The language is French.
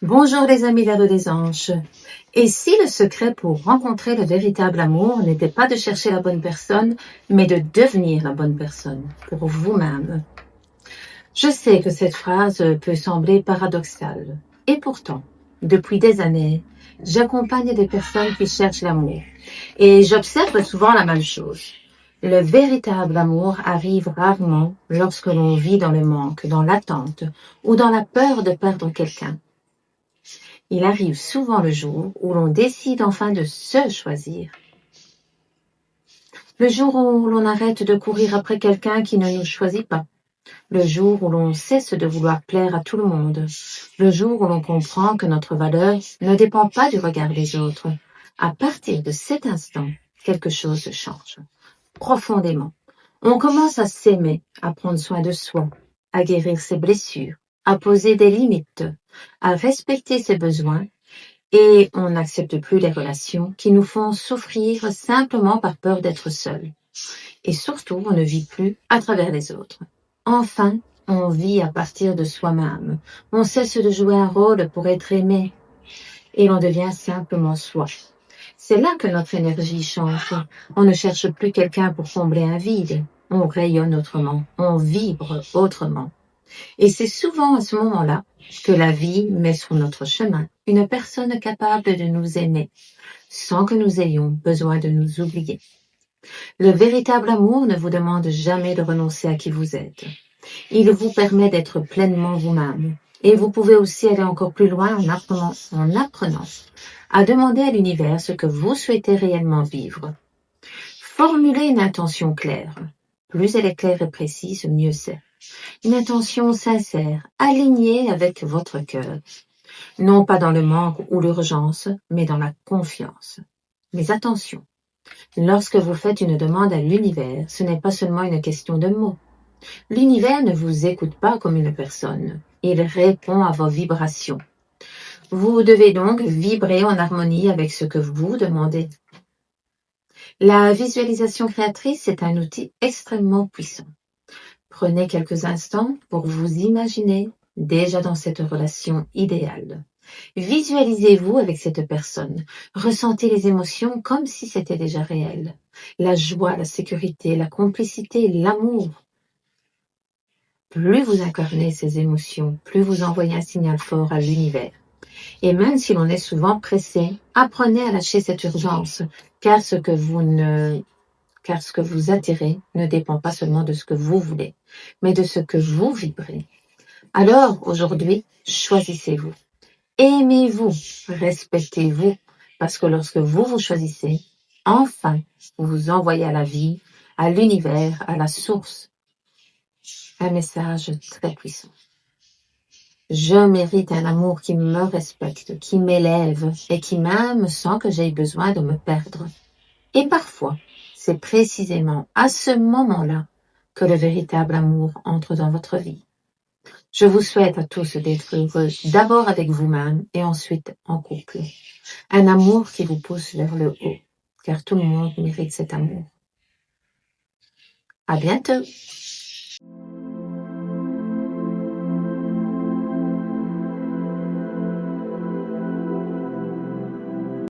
Bonjour les amis d'adolescence. Et si le secret pour rencontrer le véritable amour n'était pas de chercher la bonne personne, mais de devenir la bonne personne pour vous-même? Je sais que cette phrase peut sembler paradoxale. Et pourtant, depuis des années, j'accompagne des personnes qui cherchent l'amour. Et j'observe souvent la même chose. Le véritable amour arrive rarement lorsque l'on vit dans le manque, dans l'attente ou dans la peur de perdre quelqu'un. Il arrive souvent le jour où l'on décide enfin de se choisir. Le jour où l'on arrête de courir après quelqu'un qui ne nous choisit pas. Le jour où l'on cesse de vouloir plaire à tout le monde. Le jour où l'on comprend que notre valeur ne dépend pas du regard des autres. À partir de cet instant, quelque chose change. Profondément. On commence à s'aimer, à prendre soin de soi, à guérir ses blessures, à poser des limites, à respecter ses besoins. Et on n'accepte plus les relations qui nous font souffrir simplement par peur d'être seul. Et surtout, on ne vit plus à travers les autres. Enfin, on vit à partir de soi-même. On cesse de jouer un rôle pour être aimé. Et l'on devient simplement soi. C'est là que notre énergie change. On ne cherche plus quelqu'un pour combler un vide. On rayonne autrement. On vibre autrement. Et c'est souvent à ce moment-là que la vie met sur notre chemin une personne capable de nous aimer, sans que nous ayons besoin de nous oublier. Le véritable amour ne vous demande jamais de renoncer à qui vous êtes. Il vous permet d'être pleinement vous-même. Et vous pouvez aussi aller encore plus loin en apprenant à demander à l'univers ce que vous souhaitez réellement vivre. Formulez une intention claire. Plus elle est claire et précise, mieux c'est. Une intention sincère, alignée avec votre cœur. Non pas dans le manque ou l'urgence, mais dans la confiance. Mais attention, lorsque vous faites une demande à l'univers, ce n'est pas seulement une question de mots. L'univers ne vous écoute pas comme une personne. Il répond à vos vibrations. Vous devez donc vibrer en harmonie avec ce que vous demandez. La visualisation créatrice est un outil extrêmement puissant. Prenez quelques instants pour vous imaginer déjà dans cette relation idéale. Visualisez-vous avec cette personne. Ressentez les émotions comme si c'était déjà réel. La joie, la sécurité, la complicité, l'amour. Plus vous incarnez ces émotions, plus vous envoyez un signal fort à l'univers. Et même si l'on est souvent pressé, apprenez à lâcher cette urgence, car ce que vous attirez ne dépend pas seulement de ce que vous voulez, mais de ce que vous vibrez. Alors, aujourd'hui, choisissez-vous. Aimez-vous, respectez-vous, parce que lorsque vous vous choisissez, enfin, vous vous envoyez à la vie, à l'univers, à la source, un message très puissant. Je mérite un amour qui me respecte, qui m'élève et qui m'aime sans que j'aie besoin de me perdre. Et parfois, c'est précisément à ce moment-là que le véritable amour entre dans votre vie. Je vous souhaite à tous d'être heureux d'abord avec vous-même et ensuite en couple. Un amour qui vous pousse vers le haut, car tout le monde mérite cet amour. À bientôt!